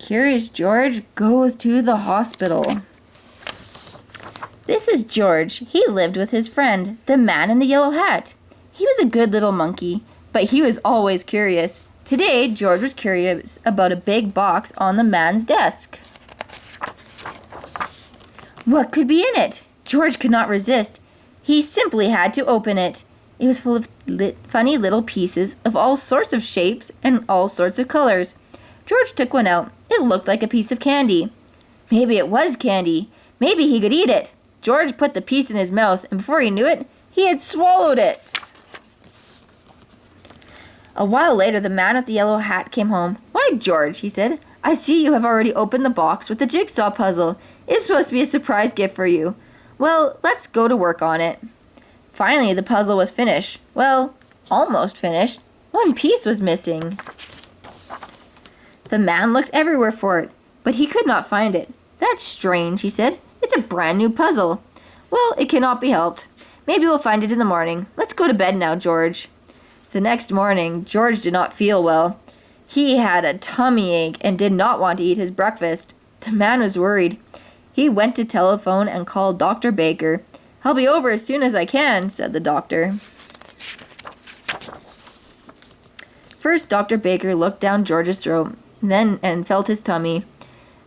Curious George goes to the hospital. This is George. He lived with his friend, the man in the yellow hat. He was a good little monkey, but he was always curious. Today, George was curious about a big box on the man's desk. What could be in it? George could not resist. He simply had to open it. It was full of funny little pieces of all sorts of shapes and all sorts of colors. George took one out. It looked like a piece of candy. Maybe it was candy. Maybe he could eat it. George put the piece in his mouth, and before he knew it, he had swallowed it. A while later, the man with the yellow hat came home. Why, George, he said, I see you have already opened the box with the jigsaw puzzle. It's supposed to be a surprise gift for you. Well, let's go to work on it. Finally, the puzzle was finished. Well, almost finished. One piece was missing. The man looked everywhere for it, but he could not find it. That's strange, he said. It's a brand new puzzle. Well, it cannot be helped. Maybe we'll find it in the morning. Let's go to bed now, George. The next morning, George did not feel well. He had a tummy ache and did not want to eat his breakfast. The man was worried. He went to telephone and called Dr. Baker. I'll be over as soon as I can, said the doctor. First, Dr. Baker looked down George's throat, and felt his tummy.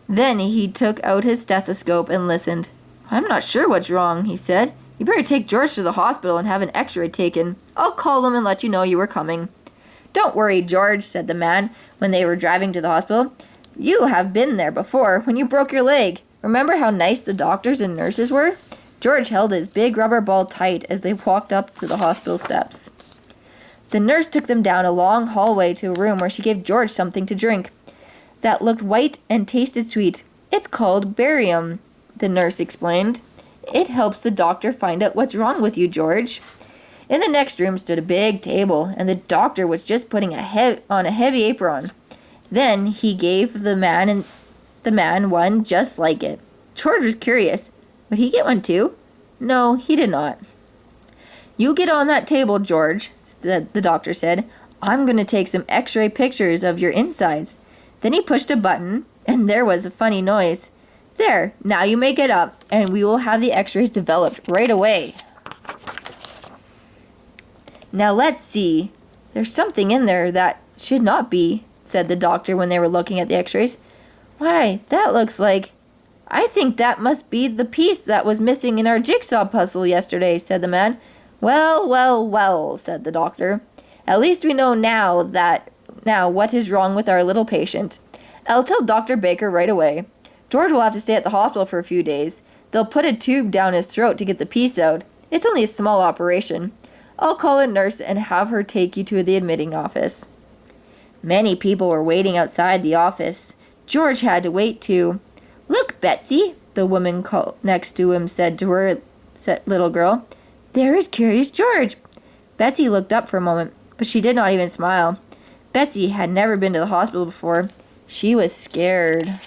Then he took out his stethoscope and listened. I'm not sure what's wrong, he said. You better take George to the hospital and have an x-ray taken. I'll call them and let you know you were coming. Don't worry, George, said the man when they were driving to the hospital. You have been there before when you broke your leg. Remember how nice the doctors and nurses were? George held his big rubber ball tight as they walked up to the hospital steps. The nurse took them down a long hallway to a room where she gave George something to drink that looked white and tasted sweet. It's called barium, the nurse explained. It helps the doctor find out what's wrong with you, George. In the next room stood a big table, and the doctor was just putting on a heavy apron. Then he gave the man one just like it. George was curious. Would he get one too? No, he did not. You get on that table, George, the doctor said. I'm going to take some x-ray pictures of your insides. Then he pushed a button, and there was a funny noise. There, now you may get up, and we will have the x-rays developed right away. Now let's see. There's something in there that should not be, said the doctor when they were looking at the x-rays. Why, that looks like... I think that must be the piece that was missing in our jigsaw puzzle yesterday, said the man. Well, well, well, said the doctor. At least we know now what is wrong with our little patient. I'll tell Dr. Baker right away. George will have to stay at the hospital for a few days. They'll put a tube down his throat to get the piece out. It's only a small operation. I'll call a nurse and have her take you to the admitting office. Many people were waiting outside the office. George had to wait too. Look, Betsy, the woman next to him said to her little girl. There is Curious George. Betsy looked up for a moment, but she did not even smile. Betsy had never been to the hospital before. She was scared.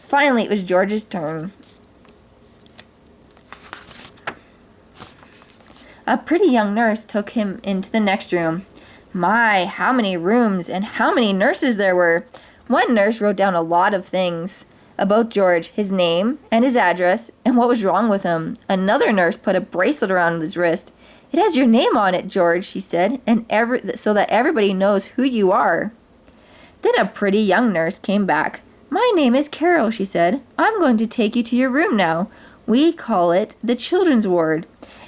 Finally, it was George's turn. A pretty young nurse took him into the next room. My, how many rooms and how many nurses there were! One nurse wrote down a lot of things about George, his name and his address, and what was wrong with him. Another nurse put a bracelet around his wrist. It has your name on it, George, she said, and so that everybody knows who you are. Then a pretty young nurse came back. My name is Carol, she said. I'm going to take you to your room now. We call it the children's ward,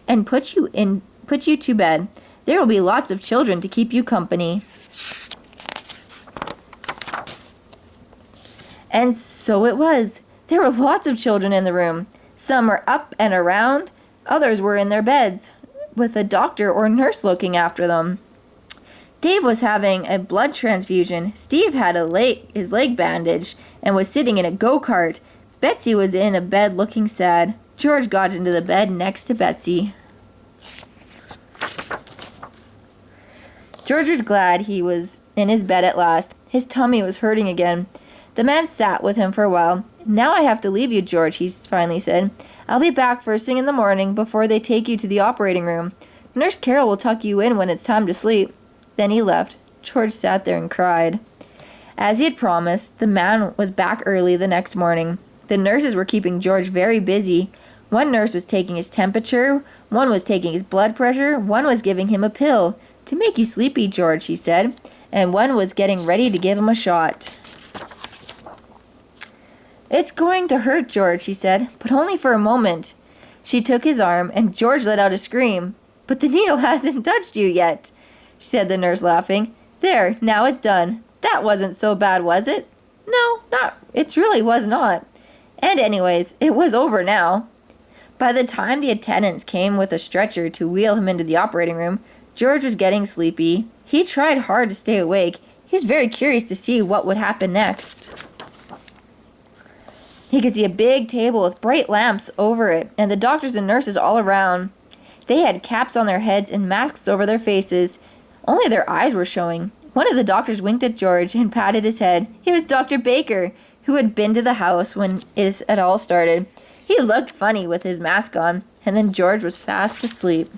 and put you to bed. There will be lots of children to keep you company. And so it was. There were lots of children in the room. Some were up and around. Others were in their beds, with a doctor or nurse looking after them. Dave was having a blood transfusion. Steve had his leg bandaged and was sitting in a go-kart. Betsy was in a bed looking sad. George got into the bed next to Betsy. George was glad he was in his bed at last. His tummy was hurting again. The man sat with him for a while. Now I have to leave you, George, he finally said. I'll be back first thing in the morning before they take you to the operating room. Nurse Carol will tuck you in when it's time to sleep. Then he left. George sat there and cried. As he had promised, the man was back early the next morning. The nurses were keeping George very busy. One nurse was taking his temperature, one was taking his blood pressure, one was giving him a pill. "To make you sleepy, George," she said, and one was getting ready to give him a shot. "It's going to hurt, George," she said, "but only for a moment." She took his arm, and George let out a scream. "But the needle hasn't touched you yet," said the nurse, laughing. "There, now it's done. That wasn't so bad, was it?" "No, it really was not. And anyways, it was over now." By the time the attendants came with a stretcher to wheel him into the operating room, George was getting sleepy. He tried hard to stay awake. He was very curious to see what would happen next. He could see a big table with bright lamps over it, and the doctors and nurses all around. They had caps on their heads and masks over their faces. Only their eyes were showing. One of the doctors winked at George and patted his head. It was Dr. Baker, who had been to the house when it all started. He looked funny with his mask on, and then George was fast asleep.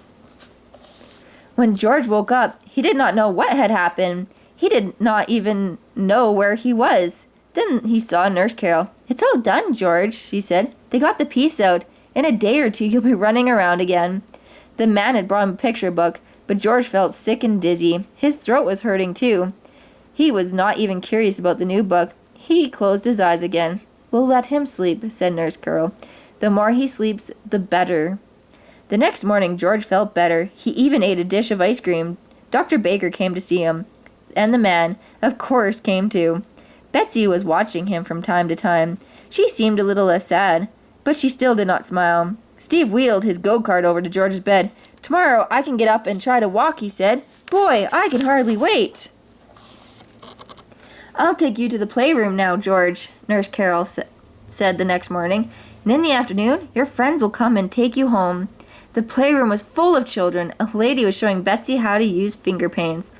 When George woke up, he did not know what had happened. He did not even know where he was. Then he saw Nurse Carol. "It's all done, George," she said. "They got the piece out. In a day or two, you'll be running around again." The man had brought him a picture book, but George felt sick and dizzy. His throat was hurting, too. He was not even curious about the new book. He closed his eyes again. "We'll let him sleep," said Nurse Carol. "The more he sleeps, the better." The next morning, George felt better. He even ate a dish of ice cream. Dr. Baker came to see him, and the man, of course, came too. Betsy was watching him from time to time. She seemed a little less sad, but she still did not smile. Steve wheeled his go-kart over to George's bed. "Tomorrow I can get up and try to walk," he said. "Boy, I can hardly wait." "I'll take you to the playroom now, George," Nurse Carol said the next morning. "And in the afternoon, your friends will come and take you home." The playroom was full of children. A lady was showing Betsy how to use finger paints.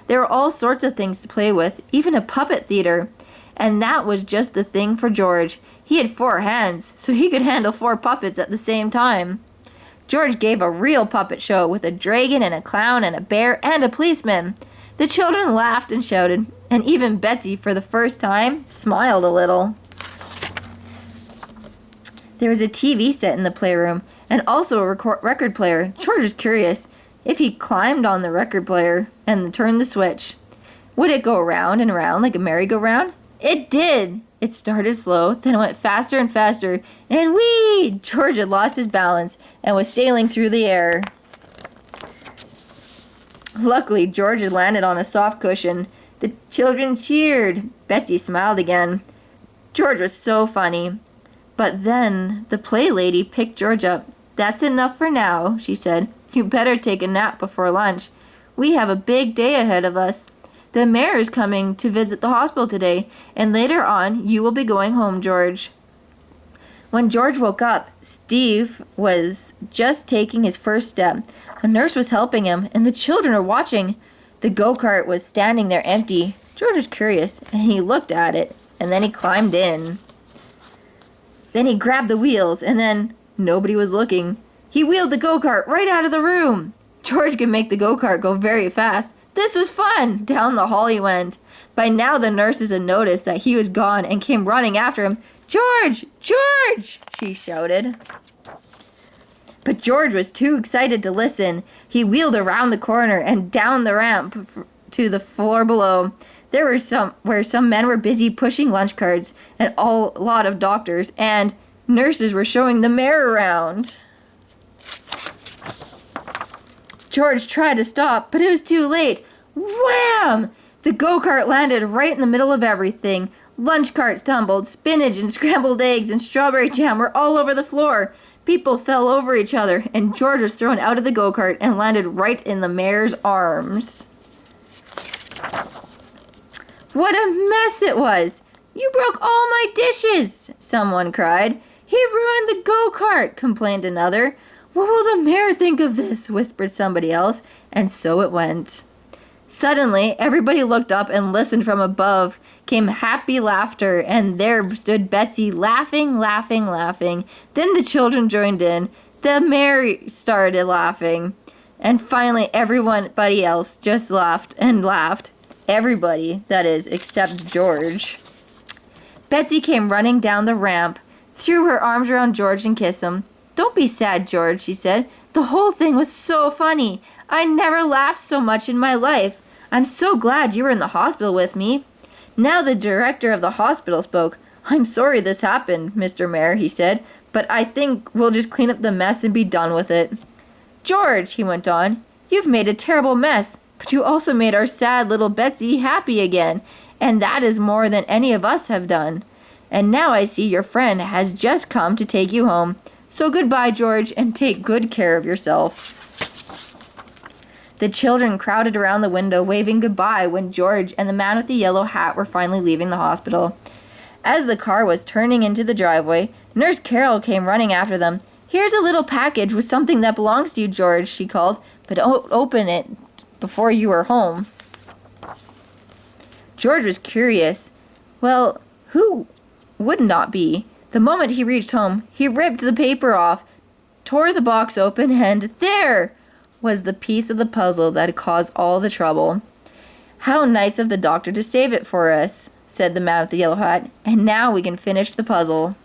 There were all sorts of things to play with, even a puppet theater. And that was just the thing for George. He had 4 hands, so he could handle 4 puppets at the same time. George gave a real puppet show with a dragon and a clown and a bear and a policeman. The children laughed and shouted, and even Betsy, for the first time, smiled a little. There was a TV set in the playroom, and also a record player. George was curious. If he climbed on the record player and turned the switch, would it go round and round like a merry-go-round? It did! It started slow, then went faster and faster, and whee! George had lost his balance and was sailing through the air. Luckily, George had landed on a soft cushion. The children cheered. Betsy smiled again. George was so funny. But then the play lady picked George up. "That's enough for now," she said. "You better take a nap before lunch. We have a big day ahead of us. The mayor is coming to visit the hospital today, and later on you will be going home, George." When George woke up, Steve was just taking his first step. A nurse was helping him, and the children were watching. The go-kart was standing there empty. George was curious, and he looked at it, and then he climbed in. Then he grabbed the wheels, and then nobody was looking. He wheeled the go-kart right out of the room. George could make the go-kart go very fast. This was fun! Down the hall he went. By now the nurses had noticed that he was gone and came running after him. "George! George!" she shouted. But George was too excited to listen. He wheeled around the corner and down the ramp to the floor below. There were some men were busy pushing lunch carts, and a lot of doctors and nurses were showing the mayor around. George tried to stop, but it was too late. Wham! The go-kart landed right in the middle of everything. Lunch carts tumbled, spinach and scrambled eggs and strawberry jam were all over the floor. People fell over each other, and George was thrown out of the go-kart and landed right in the mayor's arms. What a mess it was! "You broke all my dishes!" someone cried. "He ruined the go-kart!" complained another. "What will the mayor think of this?" whispered somebody else, and so it went. Suddenly, everybody looked up and listened. From above came happy laughter, and there stood Betsy laughing, laughing, laughing. Then the children joined in. The mayor started laughing. And finally, everybody else just laughed and laughed. Everybody, that is, except George. Betsy came running down the ramp, threw her arms around George and kissed him. "Don't be sad, George," she said. "The whole thing was so funny. I never laughed so much in my life. I'm so glad you were in the hospital with me." Now the director of the hospital spoke. "I'm sorry this happened, Mr. Mayor," he said, "but I think we'll just clean up the mess and be done with it." "George," he went on, "you've made a terrible mess, but you also made our sad little Betsy happy again, and that is more than any of us have done. And now I see your friend has just come to take you home. So goodbye, George, and take good care of yourself." The children crowded around the window, waving goodbye when George and the man with the yellow hat were finally leaving the hospital. As the car was turning into the driveway, Nurse Carol came running after them. "Here's a little package with something that belongs to you, George," she called, "but don't open it before you are home." George was curious. Well, who would not be? The moment he reached home, he ripped the paper off, tore the box open, and there was the piece of the puzzle that had caused all the trouble. "How nice of the doctor to save it for us," said the man with the yellow hat. "And now we can finish the puzzle."